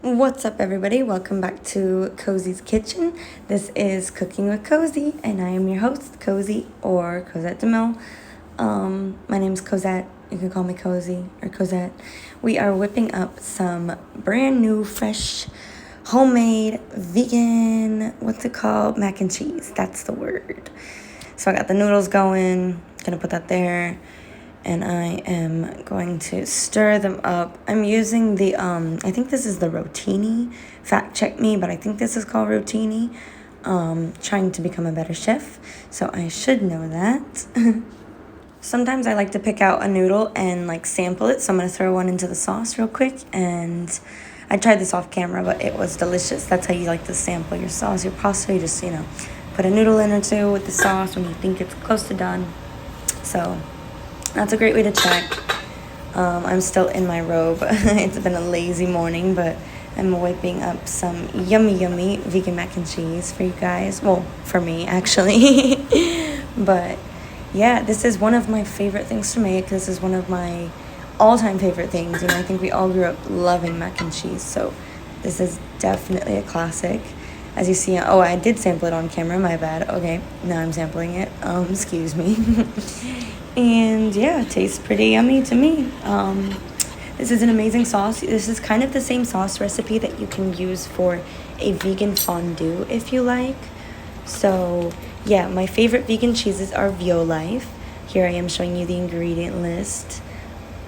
What's up, everybody? Welcome back to Cozy's Kitchen. This is Cooking with Cozy, and I am your host, Cozy, or Cosette DeMille. My name's Cosette. You can call me Cozy or Cosette. We are whipping up some brand new, fresh, homemade, vegan, mac and cheese. That's the word. So I got the noodles going. Gonna put that there. And I am going to stir them up. I'm using the, I think this is the rotini. Fact check me, but I think this is called rotini. Trying to become a better chef, so I should know that. Sometimes I like to pick out a noodle and sample it, so I'm going to throw one into the sauce real quick. And I tried this off camera, but it was delicious. That's how you like to sample your sauce, your pasta. You just, put a noodle in or two with the sauce when you think it's close to done. So that's a great way to check. I'm still in my robe. It's been a lazy morning, but I'm whipping up some yummy vegan mac and cheese for you guys. Well, for me, actually. But yeah, this is one of my favorite things to make. This is one of my all-time favorite things. I think we all grew up loving mac and cheese, so this is definitely a classic. As you see, I did sample it on camera, my bad. Okay, now I'm sampling it. Excuse me. And yeah, it tastes pretty yummy to me. This is an amazing sauce. This is kind of the same sauce recipe that you can use for a vegan fondue if you like. So yeah, my favorite vegan cheeses are Violife. Here I am showing you the ingredient list.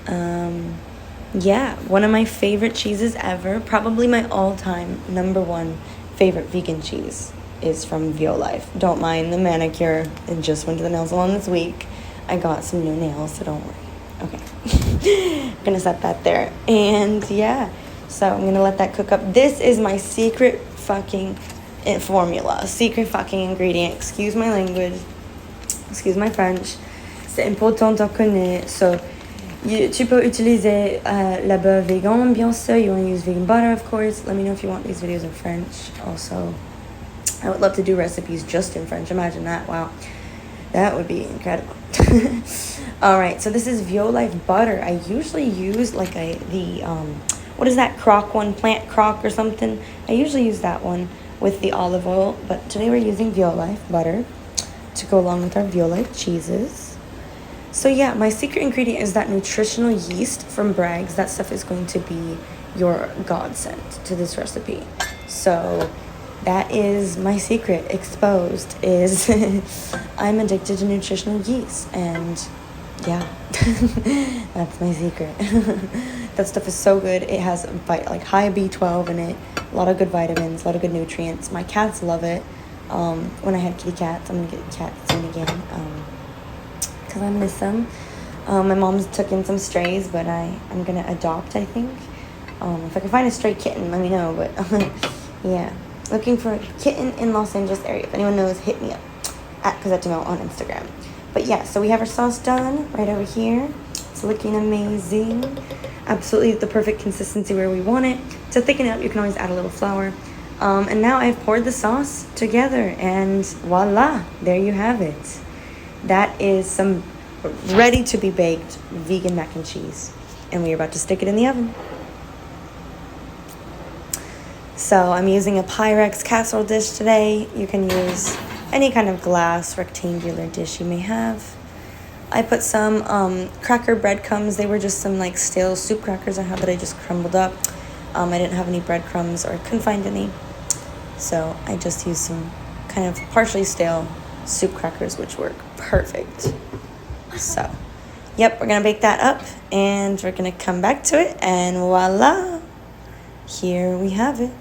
Yeah, one of my favorite cheeses ever, probably my all-time #1 favorite vegan cheese is from Violife. Don't mind the manicure. It just went to the nail salon this week. I got some new nails, so don't worry. Okay. I'm gonna set that there. And yeah, so I'm gonna let that cook up. This is my secret fucking formula. Secret fucking ingredient. Excuse my language. Excuse my French. C'est important de connaître. So, tu peux utiliser la beurre vegan, bien sûr. You want to use vegan butter, of course. Let me know if you want these videos in French. Also, I would love to do recipes just in French. Imagine that. Wow. That would be incredible. Alright, so this is Violife butter. I usually use what is that crock one? Plant crock or something? I usually use that one with the olive oil, but today we're using Violife butter to go along with our Violife cheeses. So yeah, my secret ingredient is that nutritional yeast from Bragg's. That stuff is going to be your godsend to this recipe. So that is my secret exposed, is I'm addicted to nutritional yeast, and yeah, that's my secret. That stuff is so good. It has high B12 in it, a lot of good vitamins, a lot of good nutrients. My cats love it. When I have kitty cats, I'm gonna get cats soon again, because I miss them. My mom's took in some strays, but I'm gonna adopt, I think. If I can find a stray kitten, let me know, but yeah. Looking for a kitten in Los Angeles area. If anyone knows, hit me up at Cosette DeMille on Instagram. But yeah, so we have our sauce done right over here. It's looking amazing. Absolutely the perfect consistency where we want it. To thicken it up, you can always add a little flour. And now I've poured the sauce together, and voila, there you have it. That is some ready to be baked vegan mac and cheese. And we're about to stick it in the oven. So I'm using a Pyrex casserole dish today. You can use any kind of glass rectangular dish you may have. I put some cracker breadcrumbs. They were just some stale soup crackers I had that I just crumbled up. I didn't have any breadcrumbs, or I couldn't find any. So I just used some kind of partially stale soup crackers, which work perfect. So, yep, we're going to bake that up, and we're going to come back to it, and voila, here we have it.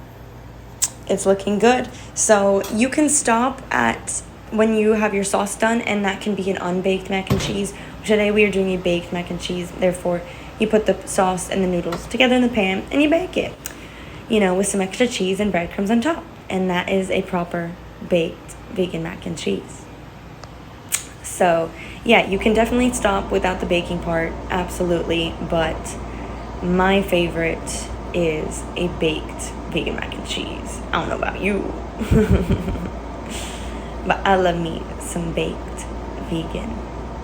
It's looking good. So you can stop at when you have your sauce done, and that can be an unbaked mac and cheese. Today we are doing a baked mac and cheese. Therefore, you put the sauce and the noodles together in the pan and you bake it, with some extra cheese and breadcrumbs on top. And that is a proper baked vegan mac and cheese. So yeah, you can definitely stop without the baking part, absolutely. But my favorite is a baked vegan mac and cheese. I don't know about you. But I love me some baked vegan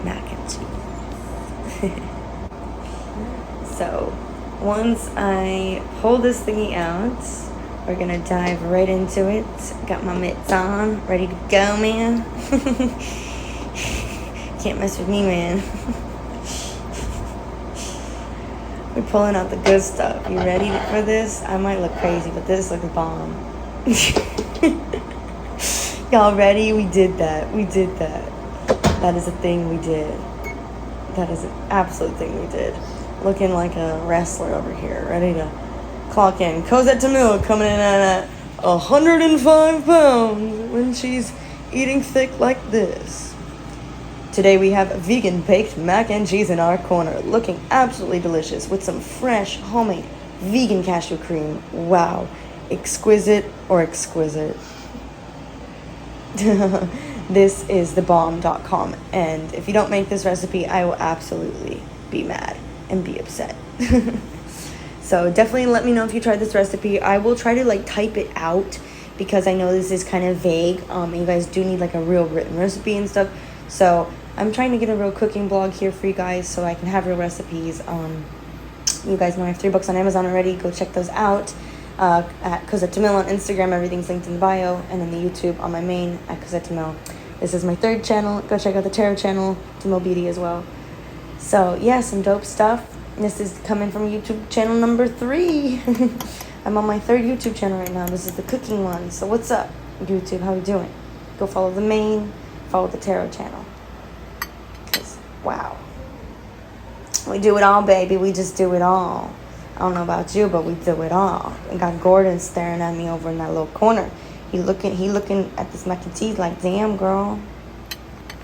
mac and cheese. So once I pull this thingy out, we're gonna dive right into it. Got my mitts on, ready to go, man. Can't mess with me, man. We're pulling out the good stuff. You ready for this? I might look crazy, but this looks bomb. Y'all ready? We did that. We did that. That is a thing we did. That is an absolute thing we did. Looking like a wrestler over here, ready to clock in. Cosette DeMille coming in at 105 pounds when she's eating thick like this. Today we have vegan baked mac and cheese in our corner, looking absolutely delicious with some fresh homemade vegan cashew cream. Wow, exquisite or exquisite. This is thebomb.com, and if you don't make this recipe, I will absolutely be mad and be upset. So definitely let me know if you tried this recipe. I will try to like type it out because I know this is kind of vague. You guys do need like a real written recipe and stuff. So I'm trying to get a real cooking blog here for you guys so I can have real recipes. You guys know I have 3 books on Amazon already. Go check those out. At Cosette DeMille on Instagram, everything's linked in the bio, and in the YouTube on my main at Cosette DeMille. This is my 3rd channel. Go check out the tarot channel, DeMille Beauty as well. So yeah, some dope stuff. This is coming from YouTube channel number 3. I'm on my 3rd YouTube channel right now. This is the cooking one. So what's up, YouTube? How we doing? Go follow the main, follow the tarot channel. 'Cause, wow. We do it all, baby. We just do it all. I don't know about you, but we do it all. I got Gordon staring at me over in that little corner. He looking at this mac and cheese like, damn, girl.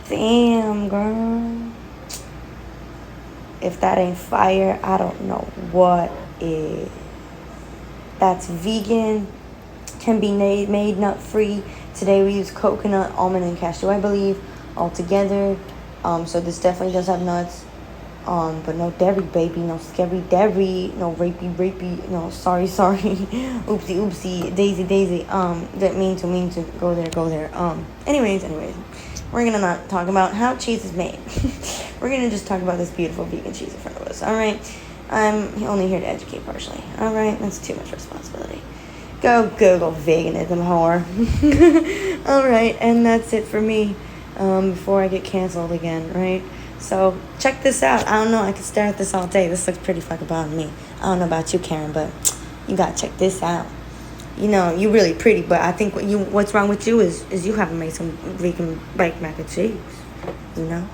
Damn, girl. If that ain't fire, I don't know what is. That's vegan. Can be made nut-free. Today we use coconut, almond, and cashew, I believe, all together. So this definitely does have nuts. But no dairy, baby, no scary dairy, no rapey, no sorry, oopsie, daisy, didn't mean to go there. Anyways, we're gonna not talk about how cheese is made. We're gonna just talk about this beautiful vegan cheese in front of us, alright? I'm only here to educate partially, alright? That's too much responsibility. Go Google veganism, whore. Alright, and that's it for me, before I get canceled again, right? So, check this out. I don't know, I could stare at this all day. This looks pretty fucking bomb to me. I don't know about you, Karen, but you gotta check this out. You know, you're really pretty, but I think what's wrong with you is you haven't made some vegan baked mac and cheese, you know?